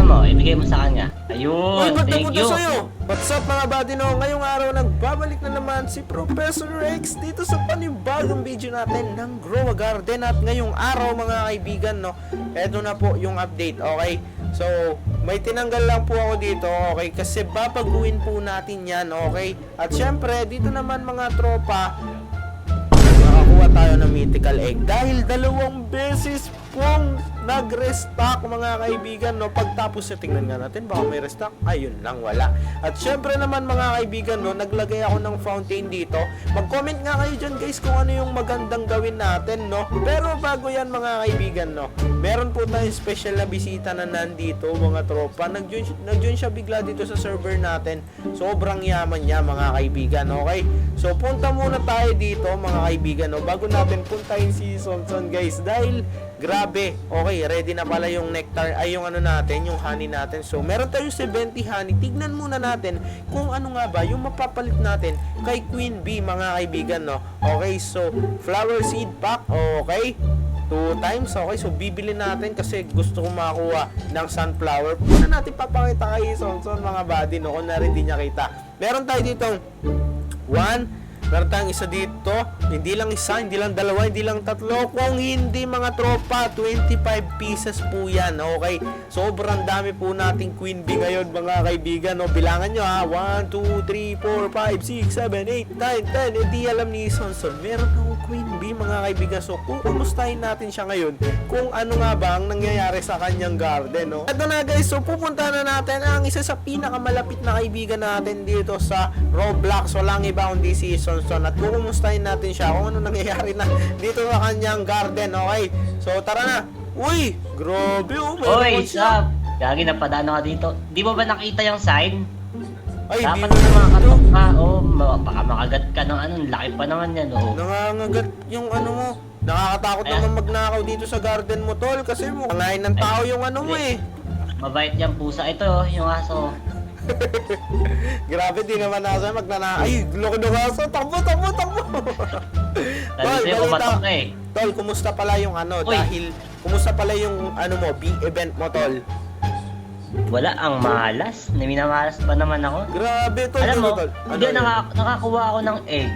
mo, ibigay mo sa kanya. Uy, Ayun, ba't thank napunta you. sa'yo? What's up mga buddy no? Ngayong araw nagbabalik na naman si Professor Rex dito sa panibagong video natin ng Grow a Garden. At ngayong araw mga kaibigan no, eto na po yung update, okay? So, may tinanggal lang po ako dito, okay? Kasi babaguhin po natin yan, okay? At syempre, dito naman mga tropa, nakakuha tayo ng mythical egg dahil 2 beses pong nag-restock mga kaibigan no. Pagtapos sa tingnan nga natin baka may restock, ayun lang wala. At syempre naman mga kaibigan no, naglagay ako ng fountain dito. Mag-comment nga kayo dyan guys kung ano yung magandang gawin natin no. Pero bago yan mga kaibigan no, meron po tayong special na bisita na nandito mga tropa. Nag-join siya bigla dito sa server natin. Sobrang yaman niya mga kaibigan, okay? So punta muna tayo dito mga kaibigan no, bago natin puntahin si Sonson guys. Dahil grabe, okay, ready na pala yung nectar, ay yung ano natin, yung honey natin. So, meron tayong 70 honey. Tignan muna natin kung ano nga ba yung mapapalit natin kay Queen Bee, mga kaibigan, no? Okay, so, flower seed pack, okay? 2 times, okay? So, bibili natin kasi gusto kong makakuha ng sunflower. Muna natin papakita kay Sonson, mga buddy, no? Kung na rin di niya kita. Meron tayo ditong 1, meron tayong isa dito, hindi lang isa, hindi lang dalawa, hindi lang tatlo, kung hindi mga tropa, 25 pieces po yan, okay? Sobrang dami po nating Queen Bee ngayon mga kaibigan, no? Bilangan nyo ha, 1, 2, 3, 4, 5, 6, 7, 8, 9, 10, hindi alam ni Sonson, meron akong Queen Bee mga kaibigan. So, kukumustahin natin siya ngayon kung ano nga ba ang nangyayari sa kanyang garden, no? Ito na guys, so pupunta na natin ang isa sa pinakamalapit na kaibigan natin dito sa Roblox, walang iba kundi si Sonson, at kukumustahin natin siya kung ano nangyayari na dito sa kanyang garden, okay? So, tara na. Uy, grabe oh, Oy, sup? Gagi, napadaan ka dito. Di mo ba nakita yung sign? Ay, Dapat di na mo makatok ka. Baka makagat ka ng ano, laki pa naman yan, oh. nangangagat yung ano mo. Nakakatakot Ayan. naman magnakaw dito sa garden mo, tol, kasi mo kangain ng tao yung ano mo eh. Mabait yung pusa. Ito, yung aso. Grabe, di naman nasa magnana. Ay, loko ng aso. Takbo. Sabi sa'yo, kumatok ka eh. Tol, kumusta pala yung ano? Uy. Dahil, kumusta pala yung ano mo, event mo, tol? Wala, ang malas. Minamalas ba naman ako? Grabe, tol. Alam mo, tol. hindi, nakakuha ako ng egg.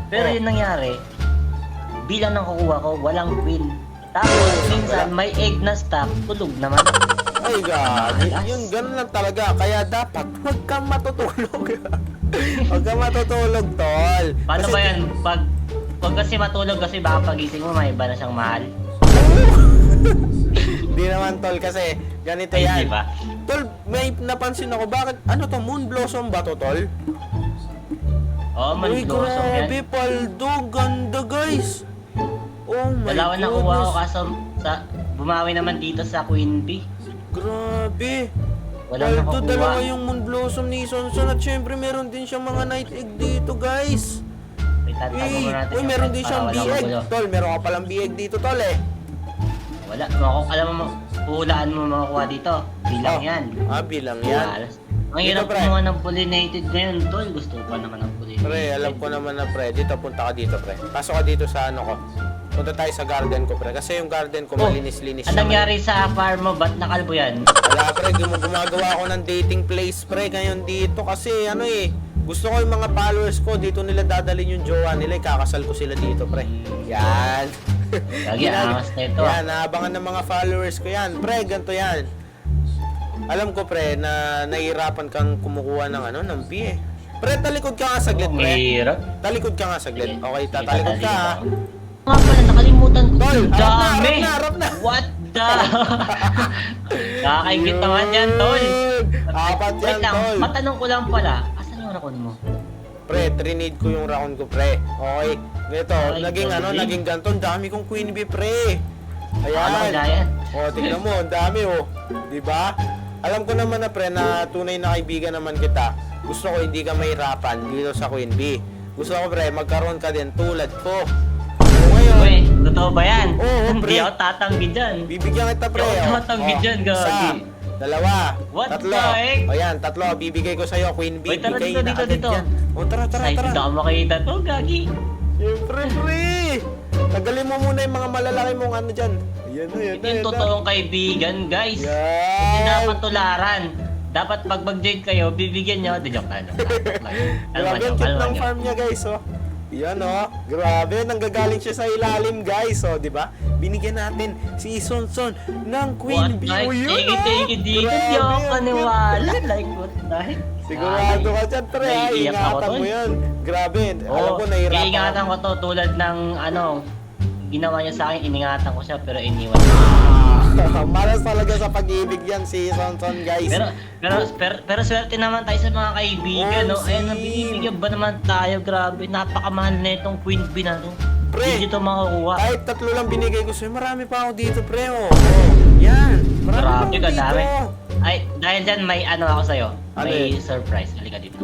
Pero Oh. yun nangyari, bilang ng kukuha ko, walang queen. Tapos, minsan, may egg na stock, tulog naman. Ay, grabe. Yun, ganun lang talaga. Kaya dapat, huwag kang matutulog. Huwag kang matutulog, tol. Paano Kasi ba yan? Pag kasi matulog kasi baka pagising mo, may iba na siyang mahal. Hindi naman, tol, kasi ganito Ay, yan. di ba? Tol, may napansin ako, bakit, ano to, moon blossom ba to, tol? Oo, Uy, manblossom yan. grabe, paldo, ganda, guys. Oh my Dalawa na kuha ko goodness. kaso bumawi naman dito sa Queen Bee. Grabe. Walang Paldo, dalawa nakakuha. yung moon blossom ni Sonson, at syempre meron din siyang mga night egg dito, guys. Tatago mo natin Uy, yung meron pet din para siyang walang B-egg. magulo. Tol, meron ka palang B-egg dito, tol, eh. Wala, alam mo, puhulaan mo makukuha dito. Bilang Oh. yan. Bilang yan. Malas. Ang hirap Dito, pre. kumuha ng pollinated ngayon, tol. Gusto ko pa naman ng pollinated. Pre, alam ko naman na, pre. Dito, punta ka dito, pre. Pasok ka dito sa ano ko. Punta tayo sa garden ko, pre. Kasi yung garden ko, malinis-linis Anong nangyari sa farm mo? Ba't nakalbo yan? Wala, pre. Gumagawa ako ng dating place, pre. Ngayon dito. Kasi, ano eh. Gusto ko yung mga followers ko. Dito nila dadalhin yung jowa nila. Ikakasal ko sila dito, pre. Yan. Lagi, angas na ito. Yan, naabangan ng mga followers ko yan. Pre, ganito yan. Alam ko, pre, na nahihirapan kang kumukuha ng ano, ng B eh. Pre, talikod ka nga saglit, pre. Hirap. Talikod ka nga saglit. Sige. Okay, tatalikod ka ha. Nga pala, nakalimutan ko. Tol, Ang dami. harap na. What the? Nakakaingit naman yan, tol. Apat yan, Wait lang, tol. matanong ko lang pala. Asan yung rakon mo? Pre, trinade ko yung round ko, pre. Okay. Ganito, Ay, naging ano, galing. naging ganito. Ang dami kong queen bee, pre. Ano Ayan. kaya yan? O, tignan mo, ang dami, oh. Diba? Alam ko naman na, pre, na tunay na kaibigan naman kita. Gusto ko hindi ka mahirapan dito sa queen bee. Gusto ko, pre, magkaroon ka din tulad ko. So, ngayon, Uy, totoo ba yan? Oo, Hindi pre. ako tatanggi dyan. bibigyan kita, pre. Ikaw oh. tatanggi Oh, dyan, gagi. isa, dalawa, What tatlo. the heck? O yan, tatlo. Bibigay ko sa'yo, queen bee. Uy, tara Bigay dito, na dito, agad dito. yan. O, tara. Excited ako makita to, gagi. Siyempre, pre. Tagalin mo muna yung mga malalaki mong ano dyan. Ayan na, Ito yung totoong kaibigan, guys. Yan. Hindi na dapat tularan. Dapat pag mag-join kayo, bibigyan nyo. Di joke lang. Grabe ang cute ng farm niya guys, oh. Yan oh, grabe, nanggagaling siya sa ilalim guys, oh, di ba? Binigyan natin si Sonson ng Queen Bee. Oh, yun, oh. Thank you, dito. Di ako paniwala. Like, what the heck? Sigurado ka dyan, pre, ay, Naiiyak ako, ingatan mo tol. yan. Grabe, alam ko, nahihirapan. Iingatan ko to tulad ng ginawa niya sa akin, iningatan ko siya pero iniwan. Malas talaga sa pag-ibig yan si Sonson guys. Pero swerte naman tayo sa mga kaibigan, no? Ayun, binibigyan ba naman tayo? Grabe, napakamahal na itong Queen Bee na to. Pre, Hindi dito makukuha. kahit 3 lang binigay ko sa'yo, marami pa ako dito, pre, oh. Yan, marami Grabe pa ka, ako dami. dito. Ay, dahil dyan may ako sa'yo. Ano May yun? surprise. Halika dito.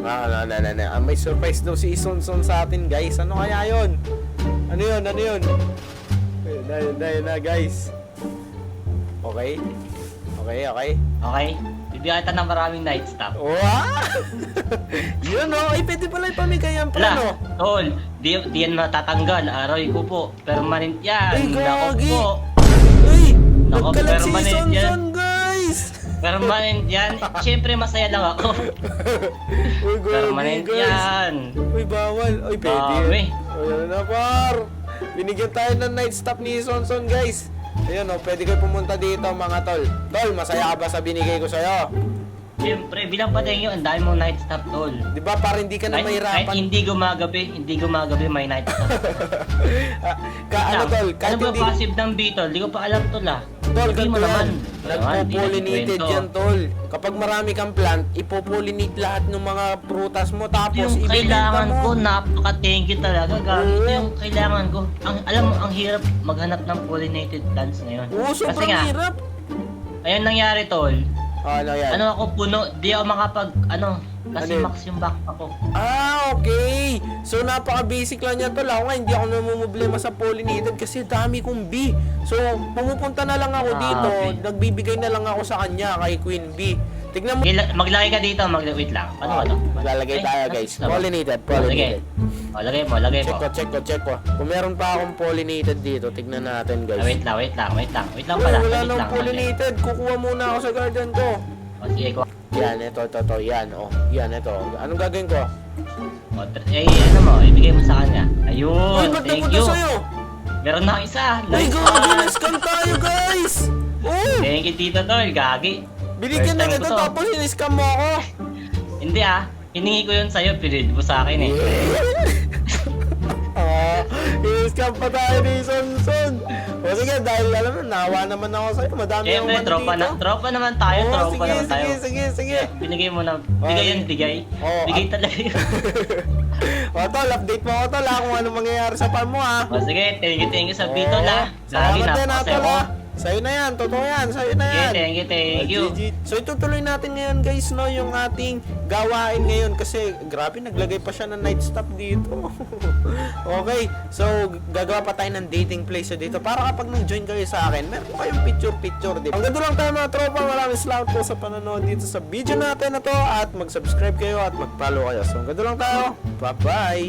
May surprise daw si Sonson sa atin, guys. Ano kaya yun? Ano yun? Ayun na, guys. Okay? Okay? Bibigyan kita ng maraming night stop. Wow! Yun, oh. Ay, pwede pala ipamigay yan, pre, no? Wala, tol. Di yan matatanggal. Aroy ko po. Permanent yan. Ay, Nako gagi. po. Ay, Nako, nagkalat si permanent yan. Sonson, guys. Permanent yan. Siyempre, masaya lang ako. Uy, Permanent guys. yan. Uy, bawal. Uy, pwede Dami. yan. Ayun na, par. Binigyan tayo ng night stop ni Sonson, guys. Ayun, oh, pwede kayo pumunta dito, mga tol. Tol, masaya ka ba sa binigay ko sa'yo? Siyempre, bilang patengyo, ang dami mong night stop, tol. Di ba, para hindi ka na Kahit mahirapan? hindi gumagabi, may night stop. Ano, tol? Kahit Ano ba hindi... passive ng Beetle? Di ko pa alam, tol, ah. Tol, Sabihin mo ganito naman. yan. Nagpo-pollinated yan, tol. Kapag marami kang plant, ipopollinate lahat ng mga prutas mo, Ito tapos yung ibibenta kailangan mo. ko, napaka-thank you talaga. Gabi, Oo. ito yung kailangan ko. Alam mo, ang hirap maghanap ng pollinated plants ngayon. Oo, Kasi sobrang nga, hirap. ayun nangyari, tol. Ano yan? Ano ako puno, di ako kasi Ano yun? max yung backpack ko. Ah, okay. So, napaka-basic lang yan, tol. Ako nga, hindi ako namumblema sa pollinated kasi dami kong bee. So, pumupunta na lang ako dito, okay. nagbibigay na lang ako sa kanya, kay Queen Bee. Tignan mo. Maglagay ka dito, wait lang. Ano? Lalagay Ay, tayo, ano guys. ba? Pollinated. Sige. O, lagay mo. Check ko. Kung meron pa akong pollinated dito, tignan natin, guys. Wait lang Uy, pala. wala Wait nang lang. pollinated. Kukuha muna ako sa garden ko. O, sige ko. Yan, ito. Yan, oh. Yan, ito. Anong gagawin ko? Ano mo, ibigay mo sa kanya. Uy, Ayun, ba't thank napunta you. sa'yo? Meron na akong isa. Uy, Nice gagi, one. na-scam tayo, guys! Oh! Thank you, Tito Tol. Gagi. Binigyan First na time ito, ko to. tapos in-scam mo ako. Hindi hiningi ko yun sa'yo, pinid mo sa akin eh. In-scam pa tayo ni Sonson. O sige, dahil alam mo, nawa naman ako sa'yo. Madami Siyempre, akong dito. tropa naman tayo, Oo, tropa naman tayo. sige. Binigay mo na, bigay yan, bigay. Oo, Bigay talaga yun. O tol, update mo ako tol, kung ano mangyayari sa farm mo ha. O sige, thank you sa Beetle Gagi, Salamat din ha napakasaya tol ko. ha. Sa'yo na yan, totoo yan, sa'yo na yan. Sige, thank you. GG. So itutuloy natin ngayon guys no yung ating gawain ngayon kasi grabe naglagay pa siya ng night stop dito. Okay, so gagawa pa tayo ng dating place dito para kapag nag-join kayo sa akin, meron kayong picture di ba? Hanggang doon lang tayo mga tropa, maraming salamat po sa panonood dito sa video natin na to at mag-subscribe kayo at mag-follow kayo. So hanggang doon lang tayo, bye bye!